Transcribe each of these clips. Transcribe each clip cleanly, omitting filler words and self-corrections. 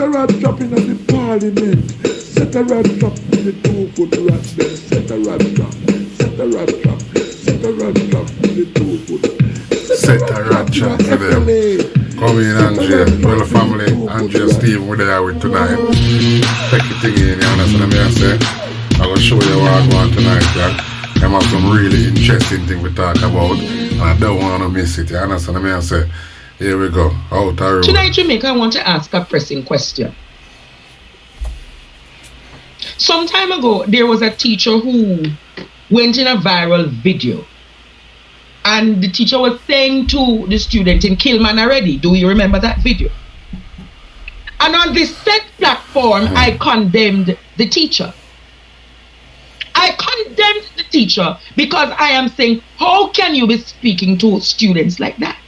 a rat trap in the parliament. Set a rat trap in the 2-foot rat them. Set a rat trap. Set a rat trap. Set a rat trap in the 2-foot. Set a rat trap for them. Come in, Andrea. Well, family, Andrea, Steve, we're there with tonight. Take the thing in, you understand what I say? I'm going to show you what I'm going tonight, yeah? I have some really interesting thing we talk about, and I don't want to miss it, you understand what I say? Here we go. Out the road. Tonight, Jamaica, I want to ask a pressing question. Some time ago, there was a teacher who went in a viral video. And the teacher was saying to the student in Kilman already, do you remember that video? And on this said platform, I condemned the teacher. I condemned the teacher because I am saying, how can you be speaking to students like that?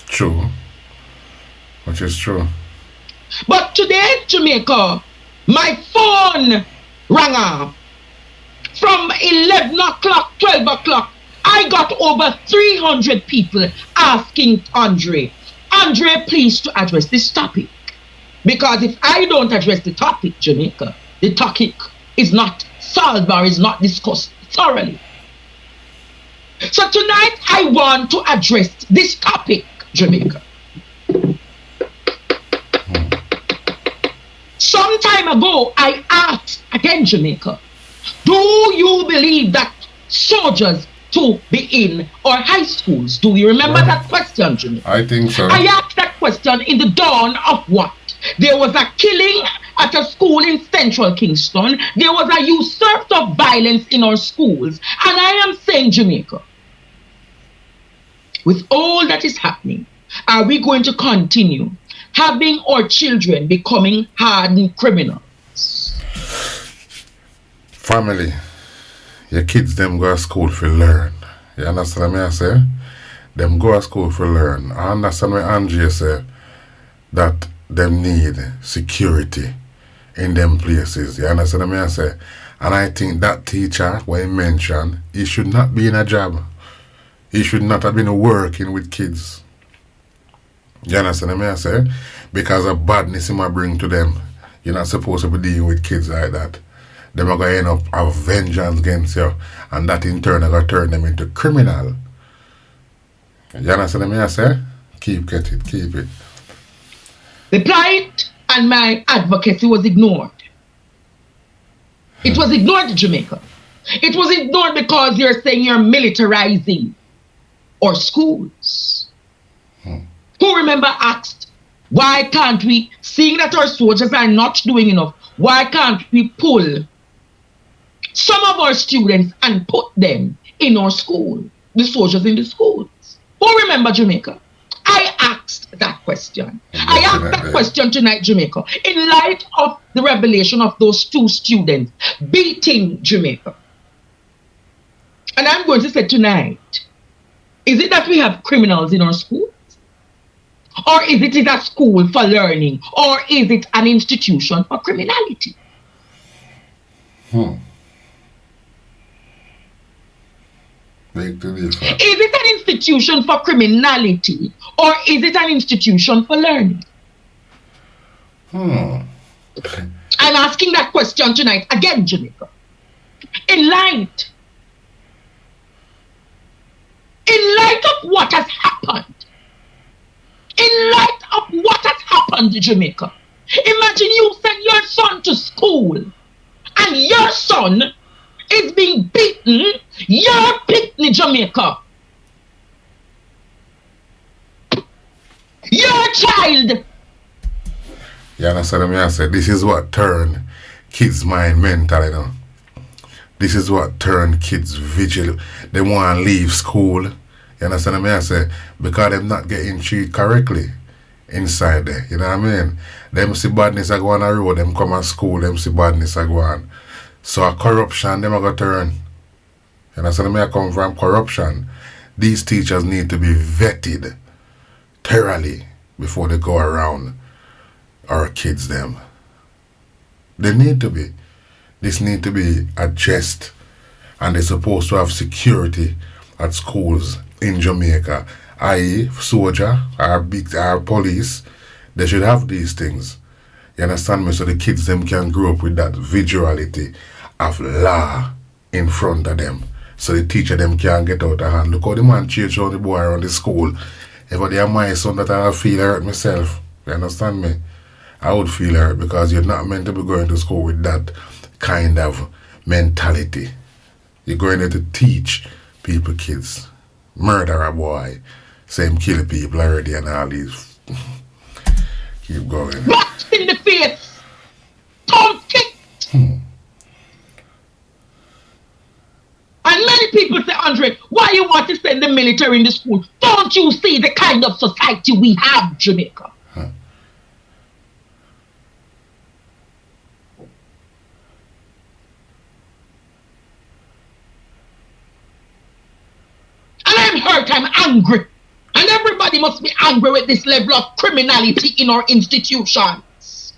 True. Which is true. But today in Jamaica, my phone rang up. From 11 o'clock, 12 o'clock, I got over 300 people asking Andre, please to address this topic. Because if I don't address the topic, Jamaica, the topic is not solved or is not discussed thoroughly. So tonight I want to address this topic, Jamaica. Some time ago, I asked again, Jamaica, do you believe that soldiers to be in our high schools? Do you remember that question, Jamaica? I think so. I asked that question in the dawn of what? There was a killing at a school in central Kingston. There was a usurped of violence in our schools. And I am saying, Jamaica, with all that is happening, are we going to continue having our children becoming hardened criminals? Family, your kids them go to school for learn. You understand what I say? Them go to school for learn. I understand what Andrea say, that them need security in them places. You understand what I say? And I think that teacher, when he mentioned, he should not be in a job. He should not have been working with kids. You understand what I say? Because of badness he might bring to them. You're not supposed to be dealing with kids like that. Them are going to end up have vengeance against you, and that in turn are going to turn them into criminal. You understand what I say? Keep it. The plight and my advocacy was ignored. It was ignored in Jamaica. It was ignored because you're saying you're militarizing our schools. Who remember asked, why can't we, seeing that our soldiers are not doing enough, why can't we pull some of our students and put them in our school, the soldiers in the schools? Who remember Jamaica? I asked that question. I asked that question tonight, Jamaica, in light of the revelation of those 2 students beating Jamaica. And I'm going to say tonight, is it that we have criminals in our schools? Or is it a school for learning? Or is it an institution for criminality? Is it an institution for criminality? Or is it an institution for learning? I'm asking that question tonight again, Jamaica. In light of what has happened, Jamaica, imagine you send your son to school and your son is being beaten, your picnic, Jamaica. Your child. You understand what I say? This is what turn kids' mind mental, you know. This is what turn kids vigilant. They want to leave school. You understand what I say? Because they're not getting treated correctly inside there. You know what I mean? Them see badness are going on the road, them come to school, them see badness are going on. So a corruption, them are going to turn. You understand where I come from? Corruption. These teachers need to be vetted thoroughly before they go around our kids them. They need to be. This need to be addressed, and they're supposed to have security at schools in Jamaica, i.e. soldier, our police. They should have these things. You understand me? So the kids them can grow up with that visuality of law in front of them. So the teacher them can get out of hand. Look how the man chase on the boy around the school. If I are my son that I feel hurt myself. You understand me? I would feel hurt because you're not meant to be going to school with that kind of mentality. You're going there to teach people, kids. Murder a boy. Same kill people already and all these. Keep going. Box in the face. Don't kick. And many people say, Andre, why you want to send the military in the school? Don't you see the kind of society we have, Jamaica? And I'm hurt, I'm angry. And everybody must be angry with this level of criminality in our institutions.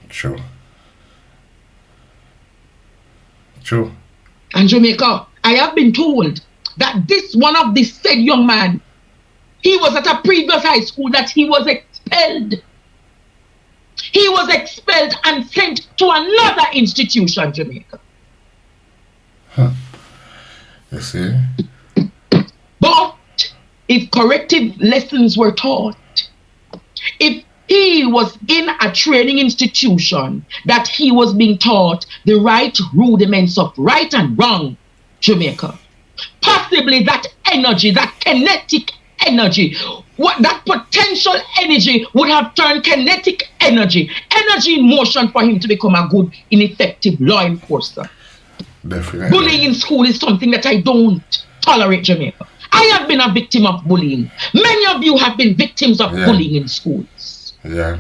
True. True. And Jamaica, I have been told that this one of this said young man, he was at a previous high school that he was expelled. He was expelled and sent to another institution, Jamaica. You see? But if corrective lessons were taught, if he was in a training institution that he was being taught the right rudiments of right and wrong, Jamaica, possibly that energy, that kinetic energy, what that potential energy would have turned kinetic energy in motion for him to become a good, ineffective law enforcer. Definitely. Bullying in school is something that I don't tolerate, Jamaica. I have been a victim of bullying. Many of you have been victims of bullying in schools. Yeah.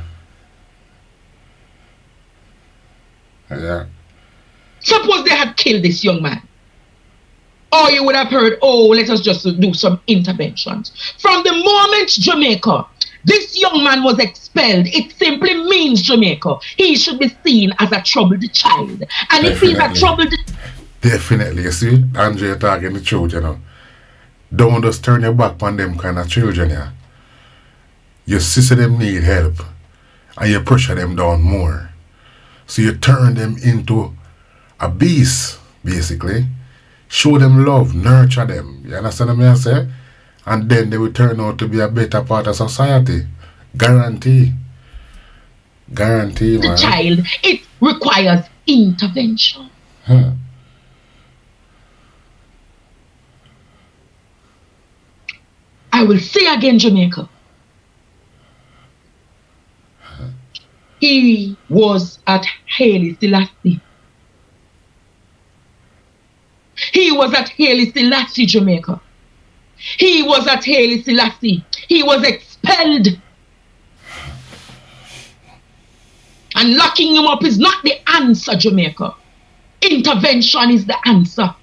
Yeah. Suppose they had killed this young man. Or you would have heard, oh, let us just do some interventions. From the moment, Jamaica, this young man was expelled, it simply means, Jamaica, he should be seen as a troubled child. And if he's a troubled... Definitely. You see, Andre talking the truth, you know. Don't just turn your back on them kind of children, yeah. Your sister them need help. And you pressure them down more. So you turn them into a beast, basically. Show them love, nurture them. You understand what I say? And then they will turn out to be a better part of society. Guarantee. Guarantee, man. The child, it requires intervention. I will say again, Jamaica. He was at Haile Selassie. He was at Haile Selassie, Jamaica. He was at Haile Selassie. He was expelled. And locking him up is not the answer, Jamaica. Intervention is the answer.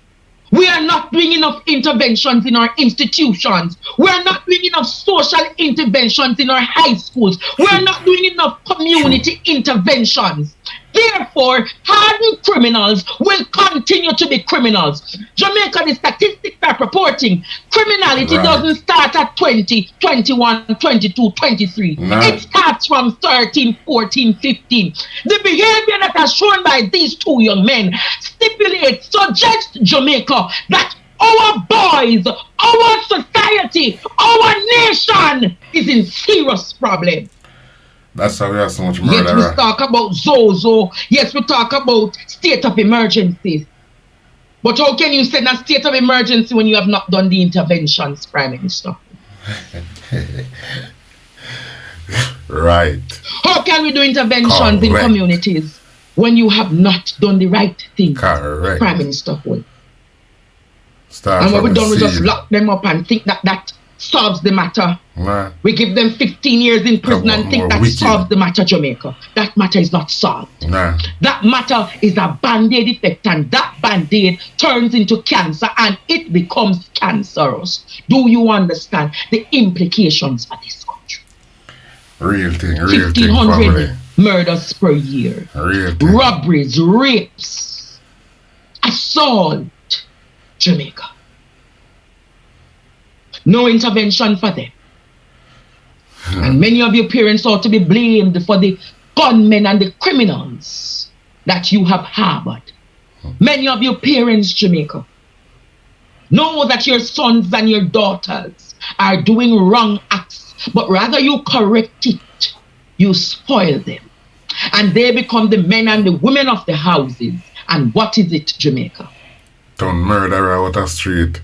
We are not doing enough interventions in our institutions. We are not doing enough social interventions in our high schools. We are not doing enough community interventions. Therefore, hardened criminals will continue to be criminals. Jamaica, the statistics are reporting criminality doesn't start at 20, 21, 22, 23. It starts from 13, 14, 15. The behavior that is shown by these two young men suggests, Jamaica, that our boys, our society, our nation is in serious problem. That's how we have so much murder. Yes, we talk about Zozo. Yes, we talk about state of emergencies. But how can you say that state of emergency when you have not done the interventions, Prime Minister? Right. How can we do interventions in communities when you have not done the right thing? Correct. Prime Minister. Start and when we done, we just seed. lock them up and think that that solves the matter. Nah. We give them 15 years in prison and think that solves the matter, Jamaica. That matter is not solved. Nah. That matter is a band-aid effect, and that band-aid turns into cancer and it becomes cancerous. Do you understand the implications for this country? Real thing, real 1,500 murders per year. Real thing. Robberies, rapes, assault, Jamaica. No intervention for them. And many of your parents ought to be blamed for the gunmen and the criminals that you have harbored. Many of your parents, Jamaica, know that your sons and your daughters are doing wrong acts, but rather you correct it, you spoil them. And they become the men and the women of the houses. And what is it, Jamaica? Turn murderer out of street.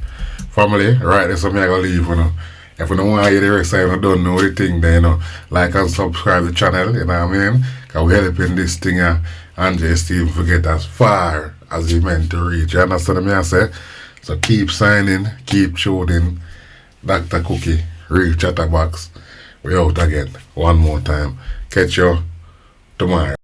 Family, right, that's something I gotta leave, you know. If you don't want to hear the rest of it, you don't know the thing, then, you know, like and subscribe to the channel, you know what I mean? Because we're helping this thing here, and just Steve forget as far as he meant to reach. You understand what I say? So keep signing, keep shooting. Dr. Cookie, Real Chatterbox. We out again. One more time. Catch you tomorrow.